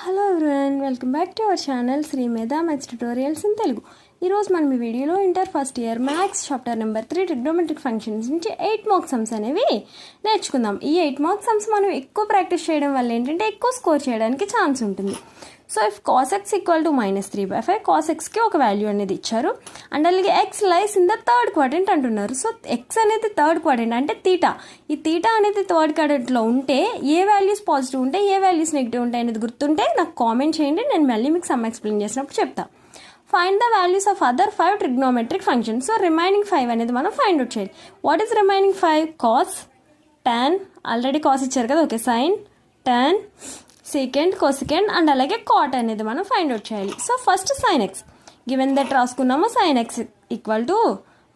Hello everyone, welcome back to our channel Shri Medha maths tutorials in Telugu. ఈరోజు మనం ఈ వీడియోలో inter first year maths chapter number 3 trigonometric functions నుంచి 8 marks sums అనేవి నేర్చుకుందాం. ఈ 8 మార్క్స్ సమ్స్ మనం ఎక్కువ ప్రాక్టీస్ చేయడం వల్ల ఏంటంటే ఎక్కువ స్కోర్ చేయడానికి ఛాన్స్ ఉంటుంది. So if cos x equal to -3/5, cos xకి ఒక వాల్యూ అనేది ఇచ్చారు అండ్ అలాగే x lies in the third quadrant అంటున్నారు. సో x అనేది థర్డ్ క్వాడ్రంట్ అంటే తీటా. ఈ తీటా అనేది థర్డ్ క్వాడ్రంట్లో ఉంటే ఏ వాల్యూస్ పాజిటివ్ ఉంటాయి, ఏ వాల్యూస్ నెగిటివ్ ఉంటాయి అనేది గుర్తుంటే నాకు కామెంట్ చేయండి, నేను మళ్ళీ మీకు సమ్ ఎక్స్ప్లెయిన్ చేసినప్పుడు చెప్తాను. Find the values of other 5 trigonometric functions. So remaining 5 అనేది మనం ఫైండ్ అవుట్ చేయాలి. What is remaining 5? Cos, tan, already cos ఇచ్చారు కదా, okay, sine, tan, secant, cosecant and అలాగే కాట్ అనేది మనం ఫైండ్ అవుట్ చేయాలి. So first sine x given that రాసుకున్నాము. Sine x equal to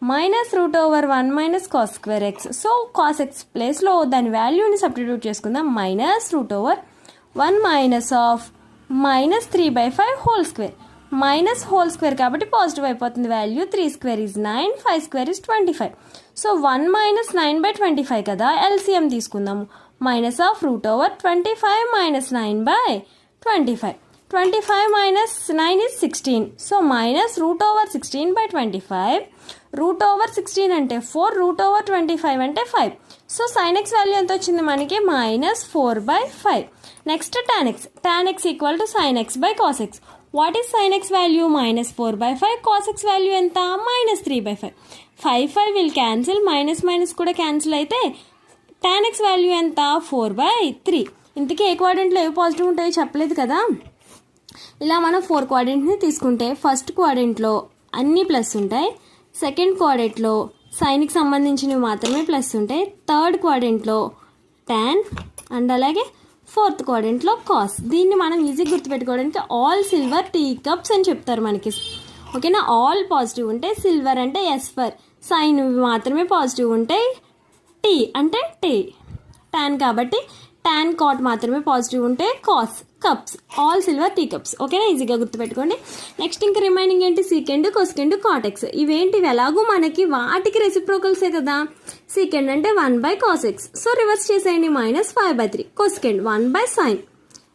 -√1 - cos square x. So cos x ప్లేస్లో దాని వాల్యూని సబ్స్టిట్యూట్ చేసుకుందాం. -√1 -3/5 whole square. Minus hole square కాబట్టి పాజిటివ్ అయిపోతుంది value. 3 square is 9, 5 square is 25. So 1 - 9/25 కదా, LCM తీసుకుందాము. -√25 - 9/25. 25 - 9 is 16. సో -√16/25. √16 అంటే 4, √25 అంటే 5. సో సైన్ ఎక్స్ వాల్యూ ఎంత వచ్చింది మనకి? -4/5. Next tan x. tan x equal to sin x by cos x. What is sin x value? -4/5. cos x value ఎంత? -3/5. 5 will cancel, minus కూడా cancel అయితే tan x value ఎంత? 4/3. ఇంతకీ ఏ క్వాడ్రంట్లో ఏవి positive ఉంటాయో చెప్పలేదు కదా. ఇలా మనం 4 క్వాడ్రంట్ని తీసుకుంటే ఫస్ట్ క్వాడ్రంట్లో అన్ని ప్లస్ ఉంటాయి, సెకండ్ క్వాడ్రంట్లో సైన్కి సంబంధించినవి మాత్రమే ప్లస్ ఉంటాయి, థర్డ్ క్వాడ్రంట్లో tan అండ్ అలాగే ఫోర్త్ క్వాడ్రంట్లో కాస్. దీన్ని మనం ఈజీగా గుర్తుపెట్టుకోవడానికి ఆల్ సిల్వర్ టీ కప్స్ అని చెప్తారు మనకి, ఓకేనా. ఆల్ పాజిటివ్ ఉంటే సిల్వర్ అంటే ఎస్ ఫర్, సైన్ మాత్రమే పాజిటివ్ ఉంటాయి, టీ అంటే టీ, టాన్ కాబట్టి టాన్, కాట్ మాత్రమే పాజిటివ్ ఉంటే cos, cups, all silver tea cups, ఓకేనా. ఈజీగా గుర్తుపెట్టుకోండి. నెక్స్ట్ ఇంకా రిమైనింగ్ ఏంటి? Secant, cosecant, cot x. ఇవేంటివి? ఎలాగూ మనకి వాటికి రెసిప్రోకల్సే కదా. సీకెండ్ అంటే 1/cos x. సో రివర్స్ చేసేయండి, -5/3. Cosecant 1/sin.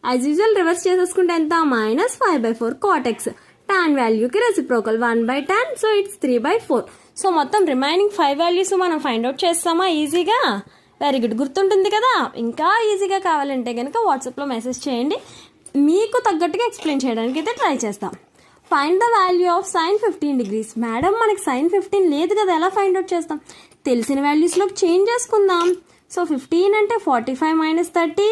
As usual reverse చేసేసుకుంటే ఎంత? -5/4. కాట్ ఎక్స్ టాన్ వాల్యూకి reciprocal 1/tan. So it's 3/4. So మొత్తం రిమైనింగ్ 5 వాల్యూస్ మనం ఫైండ్ అవుట్ చేస్తామా ఈజీగా? వెరీ గుడ్, గుర్తుంటుంది కదా. ఇంకా ఈజీగా కావాలంటే కనుక వాట్సాప్లో మెసేజ్ చేయండి, మీకు తగ్గట్టుగా ఎక్స్ప్లెయిన్ చేయడానికి అయితే ట్రై చేస్తాం. Find the value of sin 15 degrees. Madam మనకి sin 15 లేదు కదా, ఎలా ఫైండ్ అవుట్ చేస్తాం? తెలిసిన వాల్యూస్లోకి చేంజ్ చేసుకుందాం. సో 15 అంటే 45 - 30